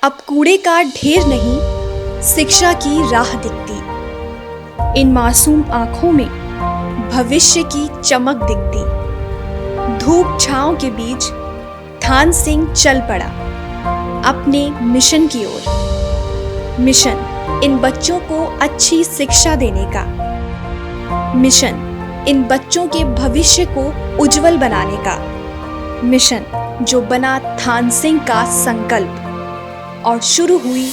अब कूड़े का ढेर नहीं, शिक्षा की राह दिखती। इन मासूम आंखों में भविष्य की चमक दिखती। धूप छांव के बीच थान सिंह चल पड़ा अपने मिशन की ओर। मिशन इन बच्चों को अच्छी शिक्षा देने का। मिशन इन बच्चों के भविष्य को उज्जवल बनाने का। मिशन जो बना थान सिंह का संकल्प और शुरू हुई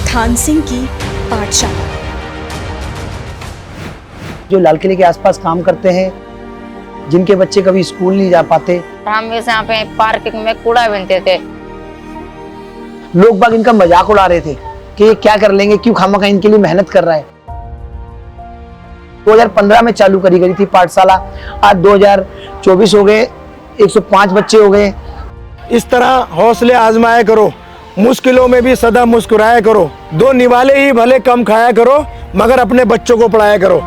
थान सिंह की पाठशाला। जो लाल किले के आसपास काम करते हैं, जिनके बच्चे कभी स्कूल नहीं जा पाते, हम यहाँ पे पार्किंग में कूड़ा बीनते थे। लोग बाग इनका मजाक उड़ा रहे थे कि ये क्या कर लेंगे, क्यों खामखा इनके लिए मेहनत कर रहा है। 2015 में चालू करी गई थी पाठशाला, आज 2024 हो गए, 105 बच्चे हो गए। इस तरह हौसले आजमाया करो, मुश्किलों में भी सदा मुस्कुराया करो। दो निवाले ही भले कम खाया करो, मगर अपने बच्चों को पढ़ाया करो।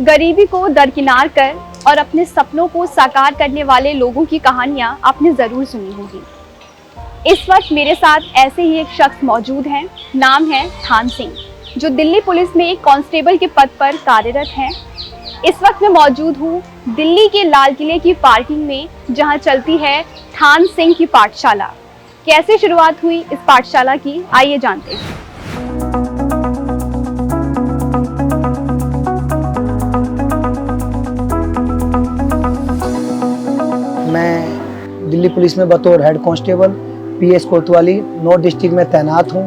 गरीबी को दरकिनार कर और अपने सपनों को साकार करने वाले लोगों की कहानियां आपने जरूर सुनी होगी। इस वक्त मेरे साथ ऐसे ही एक शख्स मौजूद हैं। नाम है थान सिंह, जो दिल्ली पुलिस में एक कांस्टेबल के पद पर कार्यरत हैं। इस वक्त मैं मौजूद हूँ दिल्ली के लाल किले की पार्किंग में, जहाँ चलती है थान सिंह की पाठशाला। कैसे शुरुआत हुई इस पाठशाला की, आइए जानते हैं। मैं दिल्ली पुलिस में बतौर हेड कांस्टेबल पीएस कोतवाली नॉर्थ डिस्ट्रिक्ट में तैनात हूँ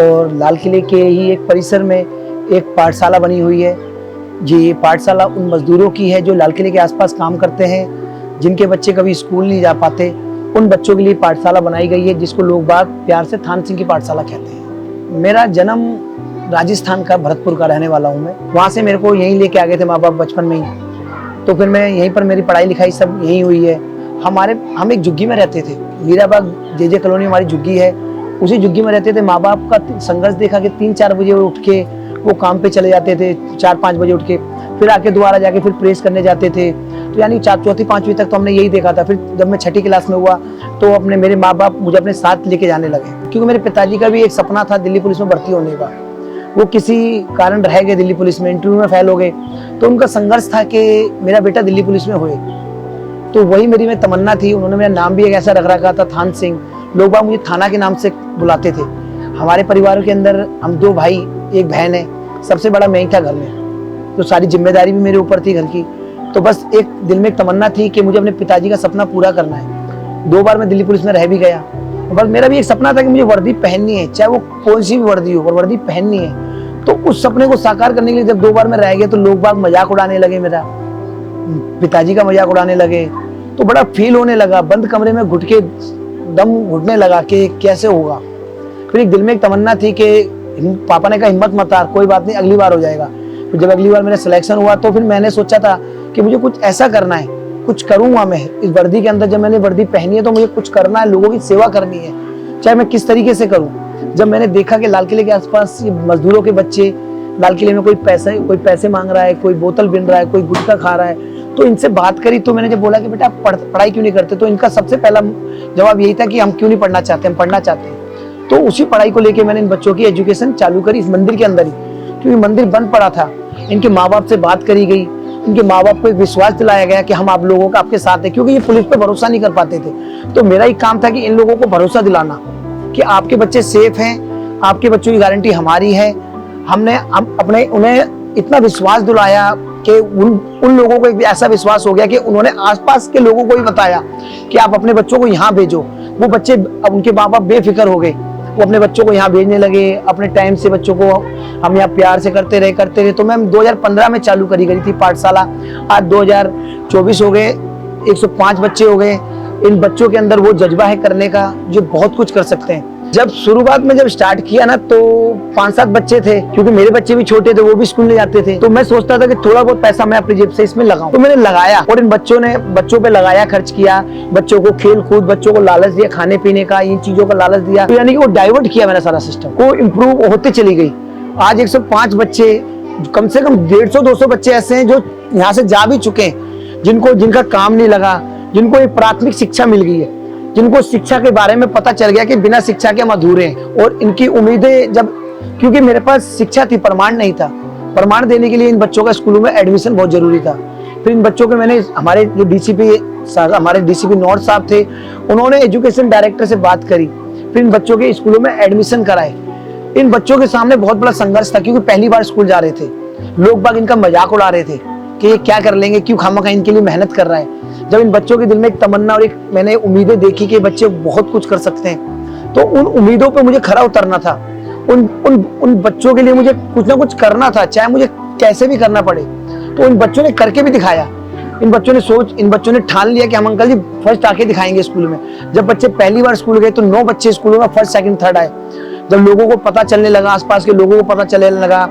और लाल किले के ही एक परिसर में एक पाठशाला बनी हुई है। जी, ये पाठशाला उन मजदूरों की है जो लाल किले के आसपास काम करते हैं, जिनके बच्चे कभी स्कूल नहीं जा पाते। उन बच्चों के लिए पाठशाला बनाई गई है, जिसको लोग बाग प्यार से थान सिंह की पाठशाला कहते हैं। मेरा जन्म राजस्थान का भरतपुर का रहने वाला हूँ मैं। वहाँ से मेरे को यहीं लेके आ गए थे माँ बाप बचपन में ही, तो फिर मैं यहीं पर मेरी पढ़ाई लिखाई सब यहीं हुई है। हम एक झुग्गी में रहते थे, मीराबाग जे कॉलोनी हमारी झुग्गी है, उसी झुग्गी में रहते थे। माँ बाप का संघर्ष देखा कि 3-4 बजे उठ के वो काम पे चले जाते थे, 4-5 बजे उठ के, फिर आके दोबारा जाके फिर प्रेस करने जाते थे। तो यानी 4वीं-5वीं तक तो हमने यही देखा था। फिर जब मैं 6ठी क्लास में हुआ तो मेरे माँ बाप मुझे अपने साथ लेके जाने लगे, क्योंकि मेरे पिताजी का भी एक सपना था दिल्ली पुलिस में भर्ती होने का। वो किसी कारण रह गए दिल्ली पुलिस में, इंटरव्यू में फेल हो गए, तो उनका संघर्ष था कि मेरा बेटा दिल्ली पुलिस में होए। तो वही मेरी तमन्ना थी। उन्होंने मेरा नाम भी एक ऐसा रख रखा था, थान सिंह। लोग बाग मुझे थाना के नाम से बुलाते थे। हमारे परिवारों के अंदर हम 2 भाई, 1 बहन है, सबसे बड़ा मैं ही था घर में, तो सारी जिम्मेदारी भी मेरे ऊपर थी घर की। तो बस एक दिल में एक तमन्ना थी कि मुझे अपने पिताजी का सपना पूरा करना है। 2 बार मैं दिल्ली पुलिस में रह भी गया। बस मेरा भी एक सपना था कि मुझे वर्दी पहननी है, चाहे वो कौन सी भी वर्दी हो, पर वर्दी पहननी है। तो उस सपने को साकार करने के लिए जब 2 बार मैं रह गया, तो लोग बाग मजाक उड़ाने लगे, मेरा पिताजी का मजाक उड़ाने लगे। तो बड़ा फील होने लगा, बंद कमरे में घुट के दम घुटने लगा कि कैसे होगा। फिर एक दिल में एक तमन्ना थी कि पापा ने कहा हिम्मत मत हार, कोई बात नहीं, अगली बार हो जाएगा। फिर जब अगली बार मेरा सिलेक्शन हुआ तो फिर मैंने सोचा था कि मुझे कुछ ऐसा करना है, कुछ करूंगा मैं इस वर्दी के अंदर। जब मैंने वर्दी पहनी है तो मुझे कुछ करना है, लोगों की सेवा करनी है, चाहे मैं किस तरीके से करूं। जब मैंने देखा कि लाल किले के आसपास मजदूरों के बच्चे लाल किले में कोई पैसे मांग रहा है, कोई बोतल बिन रहा है, कोई गुटखा खा रहा है, तो इनसे बात करी। तो मैंने जब बोला कि बेटा आप पढ़ाई क्यों नहीं करते, तो इनका सबसे पहला जवाब यही था कि हम क्यों नहीं पढ़ना चाहते, हम पढ़ना चाहते हैं। तो उसी पढ़ाई को लेके मैंने इन बच्चों की एजुकेशन चालू करी इस मंदिर के अंदर ही, क्योंकि मंदिर बंद पड़ा था। इनके माँ बाप से बात करी गई, इनके माँ बाप को एक विश्वास दिलाया गया कि हम आप लोगों का आपके साथ है, क्योंकि ये पुलिस पे भरोसा नहीं कर पाते थे। तो मेरा ही काम था कि इन लोगों को भरोसा दिलाना कि आपके बच्चे सेफ हैं, आपके बच्चों की गारंटी हमारी है। हमने उन्हें इतना विश्वास दिलाया कि उन लोगों को एक ऐसा विश्वास हो गया कि उन्होंने आसपास के लोगों को भी बताया कि आप अपने बच्चों को यहाँ भेजो। वो बच्चे, अब उनके माँ बाप बेफिक्र हो गए, वो अपने बच्चों को यहाँ भेजने लगे। अपने टाइम से बच्चों को हम यहाँ प्यार से करते रहे। तो मैम 2015 में चालू करी गई थी पाठशाला, आज 2024 हो गए, 105 बच्चे हो गए। इन बच्चों के अंदर वो जज्बा है करने का, जो बहुत कुछ कर सकते हैं। जब शुरुआत में जब स्टार्ट किया ना, तो 5-7 बच्चे थे, क्योंकि मेरे बच्चे भी छोटे थे, वो भी स्कूल नहीं जाते थे। तो मैं सोचता था कि थोड़ा बहुत पैसा मैं अपनी जेब से इसमें लगाऊं। तो मैंने लगाया और इन बच्चों पे लगाया, खर्च किया। बच्चों को खेल कूद, बच्चों को लालच दिया, खाने पीने का, इन चीजों का लालच दिया। तो यानी कि वो डाइवर्ट किया मैंने सारा सिस्टम को, इम्प्रूव होती चली गई। आज 105 बच्चे, कम से कम 150-200 बच्चे ऐसे हैं जो यहाँ से जा भी चुके हैं, जिनका काम नहीं लगा, जिनको एक प्राथमिक शिक्षा मिल गई है। जिनको शिक्षा के बारे में पता चल गया कि बिना शिक्षा के हम अधूरे हैं, और इनकी उम्मीदें जब, क्योंकि मेरे पास शिक्षा थी, प्रमाण नहीं था, प्रमाण देने के लिए इन बच्चों का स्कूलों में एडमिशन बहुत जरूरी था। फिर इन बच्चों के मैंने, हमारे जो डीसीपी नॉर्थ साहब थे, उन्होंने एजुकेशन डायरेक्टर से बात करी, फिर इन बच्चों के स्कूलों में एडमिशन कराए। इन बच्चों के सामने बहुत बड़ा संघर्ष था, क्योंकि पहली बार स्कूल जा रहे थे, लोग बाग इनका मजाक उड़ा रहे थे कि ये क्या कर लेंगे, क्यों खामखा इनके लिए मेहनत कर रहा है। जब इन बच्चों के दिल में एक तमन्ना और एक मैंने उम्मीदें देखी कि बच्चे बहुत कुछ कर सकते हैं, तो उन उम्मीदों पे मुझे खरा उतरना था। उन बच्चों के लिए मुझे कुछ ना कुछ करना था, चाहे मुझे कैसे भी करना पड़े। तो इन बच्चों ने करके भी दिखाया। इन बच्चों ने ठान लिया कि हम अंकल जी फर्स्ट आके दिखाएंगे स्कूल में। जब बच्चे पहली बार स्कूल गए तो 9 बच्चे स्कूलों में फर्स्ट, सेकंड, थर्ड आए। जब लोगों को पता चलने लगा, आसपास के लोगों को पता चलने लगा,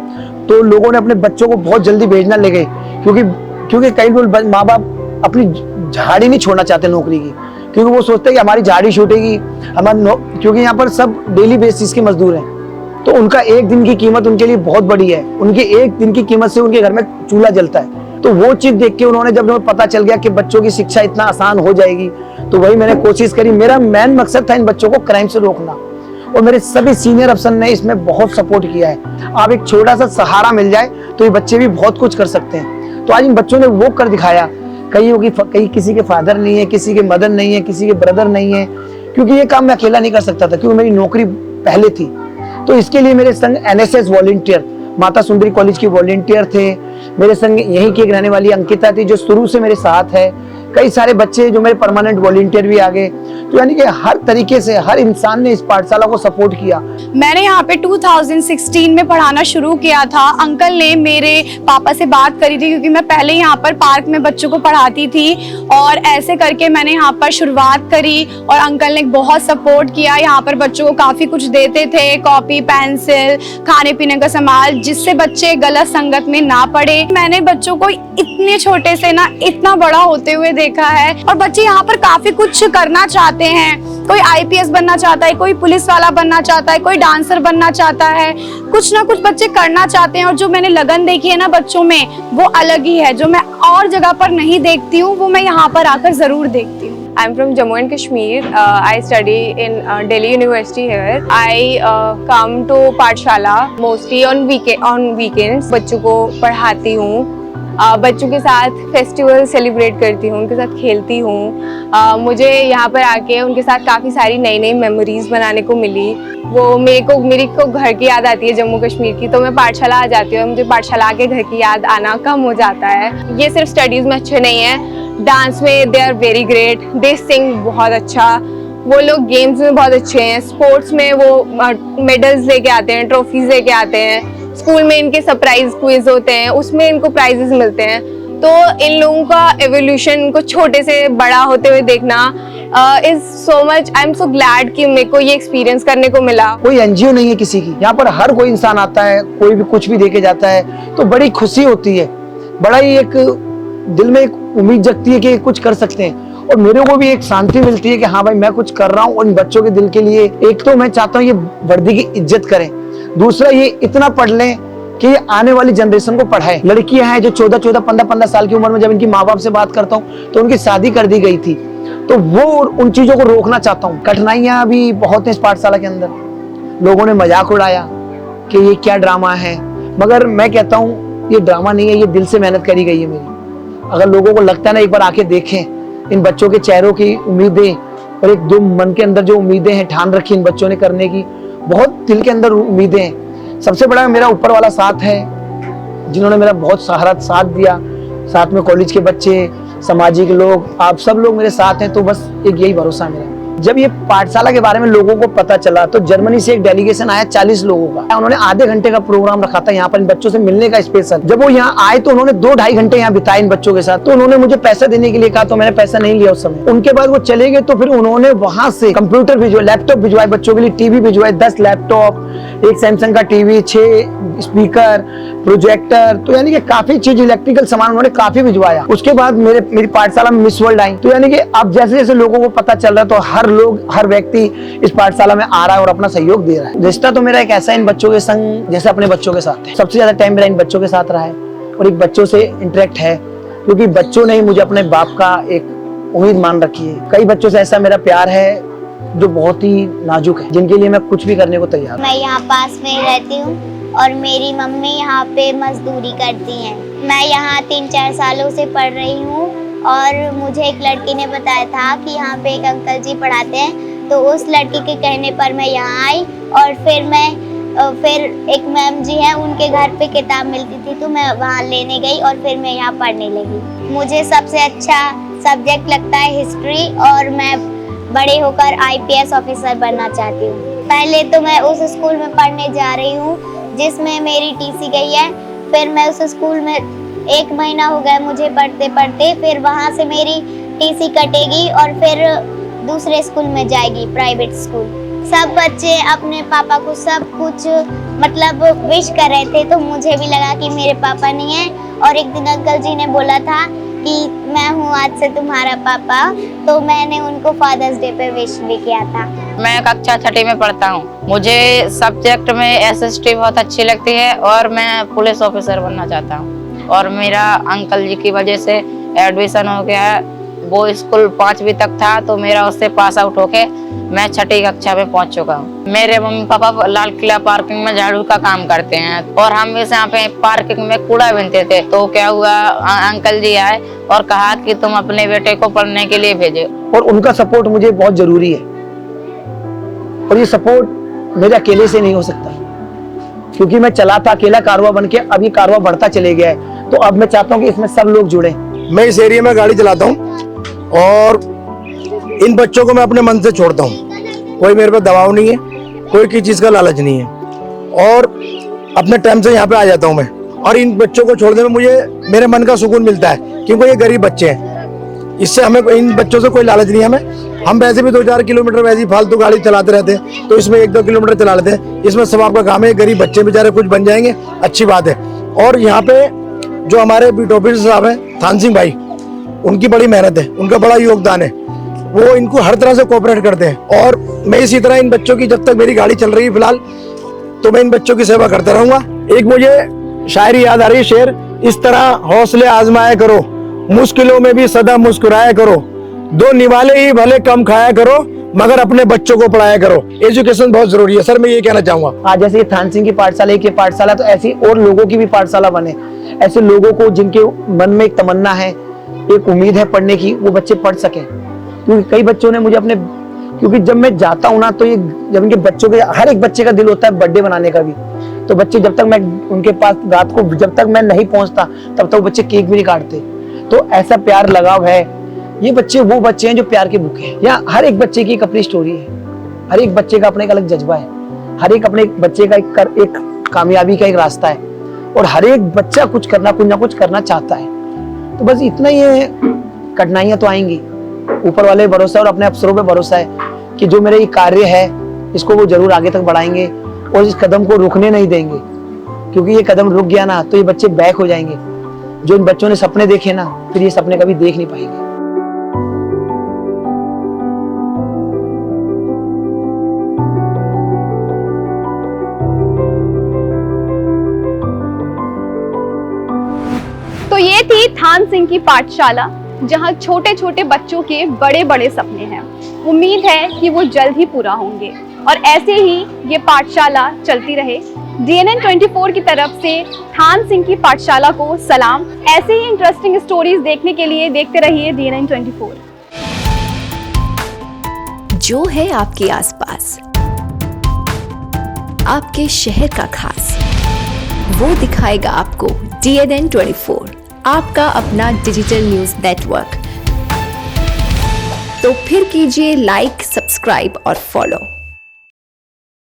तो लोगों ने अपने बच्चों को बहुत जल्दी भेजना ले गए, क्योंकि कई लोग माँ बाप अपनी झाड़ी नहीं छोड़ना चाहते नौकरी की, क्योंकि वो सोचते हैं कि हमारी झाड़ी छूटेगी, क्योंकि यहाँ पर सब डेली बेसिस के मजदूर हैं, तो उनका एक दिन की कीमत उनके लिए बहुत बड़ी है। उनकी एक दिन की कीमत से उनके घर में चूल्हा जलता है। तो वो चीज देख के उन्होंने, जब उन्हें पता चल गया कि बच्चों की शिक्षा इतना आसान हो जाएगी, तो वही मैंने कोशिश करी। मेरा मेन मकसद था इन बच्चों को क्राइम से रोकना, और मेरे सभी सीनियर अफसर ने इसमें बहुत सपोर्ट किया है। आप एक छोटा सा सहारा मिल जाए तो ये बच्चे भी बहुत कुछ कर सकते हैं। तो आज इन बच्चों ने वो कर दिखाया। कई किसी के फादर नहीं है, किसी के मदर नहीं है, किसी के ब्रदर नहीं है, क्योंकि ये काम मैं अकेला नहीं कर सकता था, क्योंकि मेरी नौकरी पहले थी। तो इसके लिए मेरे संग NSS volunteer, Mata Sundari college की वॉलंटियर थे, मेरे संग यहीं की एक रहने वाली अंकिता थी जो शुरू से मेरे साथ है, कई सारे बच्चे जो मेरे परमानेंट वॉलंटियर भी आ गए। तो यानी कि हर तरीके से हर इंसान ने इस पाठशाला को सपोर्ट किया। मैंने यहाँ पे 2016 में पढ़ाना शुरू किया था। अंकल ने मेरे पापा से बात करी थी, क्योंकि मैं पहले यहाँ पर पार्क में बच्चों को पढ़ाती थी, और ऐसे करके मैंने यहाँ पर शुरुआत करी, और अंकल ने बहुत सपोर्ट किया। यहाँ पर बच्चों को काफ़ी कुछ देते थे, कॉपी, पेंसिल, खाने पीने का सामान, जिससे बच्चे गलत संगत में ना पड़े। मैंने बच्चों को इतने छोटे से ना इतना बड़ा होते हुए देखा है, और बच्चे यहाँ पर काफ़ी कुछ करना चाहते हैं। कोई आईपीएस बनना चाहता है, कोई पुलिस वाला बनना चाहता है, कोई डांसर बनना चाहता है, कुछ ना कुछ बच्चे करना चाहते हैं। और जो मैंने लगन देखी है ना बच्चों में, वो अलग ही है, जो मैं और जगह पर नहीं देखती हूँ, वो मैं यहाँ पर आकर जरूर देखती हूँ। I'm from Jammu and Kashmir. I study in Delhi University here. I come to Pathshala mostly on weekends. बच्चों को पढ़ाती हूँ, बच्चों के साथ फेस्टिवल सेलिब्रेट करती हूँ, उनके साथ खेलती हूँ। मुझे यहाँ पर आके उनके साथ काफ़ी सारी नई नई मेमोरीज बनाने को मिली। वो मेरी को घर की याद आती है जम्मू कश्मीर की, तो मैं पाठशाला आ जाती हूँ, मुझे पाठशाला के घर की याद आना कम हो जाता है। ये सिर्फ स्टडीज़ में अच्छे नहीं है, डांस में दे आर वेरी ग्रेट, दे सिंग बहुत अच्छा, वो लोग गेम्स में बहुत अच्छे हैं, स्पोर्ट्स में वो मेडल्स लेके आते हैं, ट्रॉफीज लेके आते हैं, स्कूल में इनके सरप्राइज क्विज होते हैं, उसमें इनको प्राइजेस मिलते हैं। तो इन लोगों का एवोल्यूशन को छोटे से बड़ा होते हुए देखना is so much, I am so glad कि मेरे को ये एक्सपीरियंस करने को मिला। कोई एनजीओ नहीं है किसी की, यहाँ पर हर कोई इंसान आता है, कोई भी कुछ भी देके जाता है, तो बड़ी खुशी होती है, बड़ा ही एक दिल में एक उम्मीद जगती है कि कुछ कर सकते हैं। और मेरे को भी एक शांति मिलती है कि हाँ भाई मैं कुछ कर रहा हूँ, और इन बच्चों के दिल के लिए एक तो मैं चाहता हूँ ये वर्दी की इज्जत करें, दूसरा ये इतना पढ़ लें कि ये आने वाली जनरेशन को पढ़ाए। लड़कियां हैं जो 14, 15 साल की उम्र में, जब इनकी माँ बाप से बात करता हूँ तो उनकी शादी कर दी गई थी, तो वो उन चीजों को रोकना चाहता हूँ। कठिनाइयां भी बहुत हैं इस पाठशाला के अंदर, लोगों ने मजाक उड़ाया कि ये क्या ड्रामा है, मगर मैं कहता हूँ ये ड्रामा नहीं है, ये दिल से मेहनत करी गई है मेरी। अगर लोगों को लगता है ना, एक बार आके देखें इन बच्चों के चेहरों की उम्मीदें, और एक दो मन के अंदर जो उम्मीदें हैं ठान रखी इन बच्चों ने करने की, बहुत दिल के अंदर उम्मीदें हैं। सबसे बड़ा मेरा ऊपर वाला साथ है, जिन्होंने मेरा बहुत सहारा साथ दिया, साथ में कॉलेज के बच्चे, सामाजिक लोग, आप सब लोग मेरे साथ हैं। तो बस एक यही भरोसा है मेरा। जब ये पाठशाला के बारे में लोगों को पता चला तो जर्मनी से एक डेलीगेशन आया 40 लोगों का, उन्होंने आधे घंटे का प्रोग्राम रखा था यहाँ पर इन बच्चों से मिलने का स्पेशल। जब वो यहाँ आए तो उन्होंने 2-2.5 घंटे यहाँ बिताए इन बच्चों के साथ। तो उन्होंने मुझे पैसा देने के लिए कहा, तो मैंने पैसा नहीं लिया उस समय। उनके बाद वो चले गए, तो फिर उन्होंने वहां से कंप्यूटर भिजवाए, लैपटॉप भिजवाए बच्चों के लिए, टीवी भिजवाए, 10 लैपटॉप, एक सैमसंग का टीवी, 6 स्पीकर, प्रोजेक्टर, तो यानी कि काफी चीज, इलेक्ट्रिकल सामान उन्होंने काफी भिजवाया। उसके बाद मेरी पाठशाला में मिस वर्ल्ड आई, तो यानी कि अब जैसे जैसे लोगों को पता चल रहा है तो हर व्यक्ति इस पाठशाला में आ रहा है और अपना सहयोग दे रहा है। रिश्ता तो मेरा एक ऐसा इन बच्चों के संग जैसे अपने बच्चों के साथ है। सबसे ज्यादा टाइम मेरा इन बच्चों के साथ रहा है, और एक बच्चों से इंटरेक्ट है, क्योंकि बच्चों ने ही मुझे अपने बाप का एक उम्मीद मान रखी है। कई बच्चों से ऐसा मेरा प्यार है जो बहुत ही नाजुक है, जिनके लिए मैं कुछ भी करने को तैयार हूँ। मैं यहाँ पास में रहती हूँ और मेरी मम्मी यहाँ पे मजदूरी करती हैं। मैं यहाँ 3-4 सालों से पढ़ रही हूँ और मुझे एक लड़की ने बताया था कि यहाँ पे एक अंकल जी पढ़ाते हैं, तो उस लड़की के कहने पर मैं यहाँ आई और फिर एक मैम जी हैं, उनके घर पे किताब मिलती थी तो मैं वहाँ लेने गई और फिर मैं यहाँ पढ़ने लगी। मुझे सबसे अच्छा सब्जेक्ट लगता है हिस्ट्री और मैं बड़े होकर IPS ऑफिसर बनना चाहती हूँ। पहले तो मैं उस स्कूल में पढ़ने जा रही हूँ जिसमें मेरी TC गई है। फिर मैं उस स्कूल में 1 महीना हो गया मुझे पढ़ते पढ़ते, फिर वहाँ से मेरी TC कटेगी और फिर दूसरे स्कूल में जाएगी, प्राइवेट स्कूल। सब बच्चे अपने पापा को सब कुछ मतलब विश कर रहे थे, तो मुझे भी लगा कि मेरे पापा नहीं है। और एक दिन अंकल जी ने बोला था कि मैं हूँ आज से तुम्हारा पापा, तो मैंने उनको फादर्स डे पे विश भी किया था। मैं कक्षा 6ठी में पढ़ता हूँ। मुझे सब्जेक्ट में SST बहुत अच्छी लगती है और मैं पुलिस ऑफिसर बनना चाहता हूँ। और मेरा अंकल जी की वजह से एडमिशन हो गया है। वो स्कूल 5वीं तक था तो मेरा उससे पास आउट होके मैं 6ठी कक्षा में पहुंच चुका हूँ। मेरे mummy papa Lal Qila parking में झाड़ू का काम करते हैं और हम इस यहाँ पे पार्किंग में कूड़ा बीनते थे। तो क्या हुआ, अंकल जी आए और कहा कि तुम अपने बेटे को पढ़ने के लिए भेजो। और उनका सपोर्ट मुझे बहुत जरूरी है और ये सपोर्ट मेरे अकेले से नहीं हो सकता, क्योंकि मैं चला था अकेला कारवां बन के, अब ये कारवां बढ़ता चले गया है। तो अब मैं चाहता हूँ कि इसमें सब लोग जुड़े। मैं इस एरिया में गाड़ी चलाता हूँ और इन बच्चों को मैं अपने मन से छोड़ता हूँ। कोई मेरे पे दबाव नहीं है, कोई किसी चीज़ का लालच नहीं है और अपने टाइम से यहाँ पे आ जाता हूँ मैं। और इन बच्चों को छोड़ने में मुझे मेरे मन का सुकून मिलता है, क्योंकि ये गरीब बच्चे हैं। इससे हमें इन बच्चों से कोई लालच नहीं है हमें। हम वैसे भी 2-4 किलोमीटर वैसे ही फालतू गाड़ी चलाते रहते हैं, तो इसमें 1-2 किलोमीटर चला लेते हैं। इसमें सब आपका काम है। गरीब बच्चे बेचारे कुछ बन जाएंगे, अच्छी बात है। और यहाँ पे जो हमारे बीट ऑफिसर साहब हैं, थान सिंह भाई, उनकी बड़ी मेहनत है, उनका बड़ा योगदान है। वो इनको हर तरह से कोऑपरेट करते हैं और मैं इसी तरह इन बच्चों की, जब तक मेरी गाड़ी चल रही है फिलहाल, तो मैं इन बच्चों की सेवा करता रहूंगा। एक मुझे शायरी याद आ रही है, शेर, इस तरह हौसले आजमाया करो, मुश्किलों में भी सदा मुस्कुराया करो, 2 निवाले ही भले कम खाया करो, मगर अपने बच्चों को पढ़ाया करो। एजुकेशन बहुत जरूरी है सर, मैं ये कहना चाहूंगा। आज जैसे ये थान सिंह की पाठशाला, एक पाठशाला, तो ऐसी और लोगों की भी पाठशाला बने। ऐसे लोगों को जिनके मन में एक तमन्ना है, एक उम्मीद है पढ़ने की, वो बच्चे पढ़ सकें। क्योंकि कई बच्चों ने मुझे अपने, क्योंकि जब मैं जाता हूँ ना, तो ये जब इनके बच्चों के, हर एक बच्चे का दिल होता है बर्थडे मनाने का भी, तो बच्चे जब तक मैं उनके पास रात को, जब तक मैं नहीं पहुंचता तब तक वो बच्चे केक भी नहीं काटते। तो ऐसा प्यार लगाव है। ये बच्चे वो बच्चे हैं जो प्यार के भूखे हैं। यहाँ हर एक बच्चे की एक अपनी स्टोरी है, हर एक बच्चे का अपना एक अलग जज्बा है, हर एक अपने बच्चे का एक कामयाबी का एक रास्ता है और हर एक बच्चा कुछ ना कुछ करना चाहता है। तो बस इतना ही है। कठिनाइयां तो आएंगी, ऊपर वाले भरोसा और अपने अफसरों पे भरोसा है कि जो मेरा ये कार्य है इसको वो जरूर आगे तक बढ़ाएंगे और इस कदम को रुकने नहीं देंगे, क्योंकि ये कदम रुक गया ना तो ये बच्चे बैक हो जाएंगे। जो इन बच्चों ने सपने देखे ना, फिर ये सपने कभी देख नहीं पाएंगे। तो ये थी थान सिंह की पाठशाला, जहां छोटे छोटे बच्चों के बड़े बड़े सपने हैं। उम्मीद है कि वो जल्द ही पूरा होंगे और ऐसे ही ये पाठशाला चलती रहे। DNN 24 की तरफ से थान सिंह की पाठशाला को सलाम। ऐसे ही इंटरेस्टिंग स्टोरीज देखने के लिए देखते रहिए DNN 24। जो है आपके आसपास, आपके शहर का खास, वो दिखाएगा आपको DNN 24, आपका अपना डिजिटल न्यूज नेटवर्क। तो फिर कीजिए लाइक, सब्सक्राइब और फॉलो।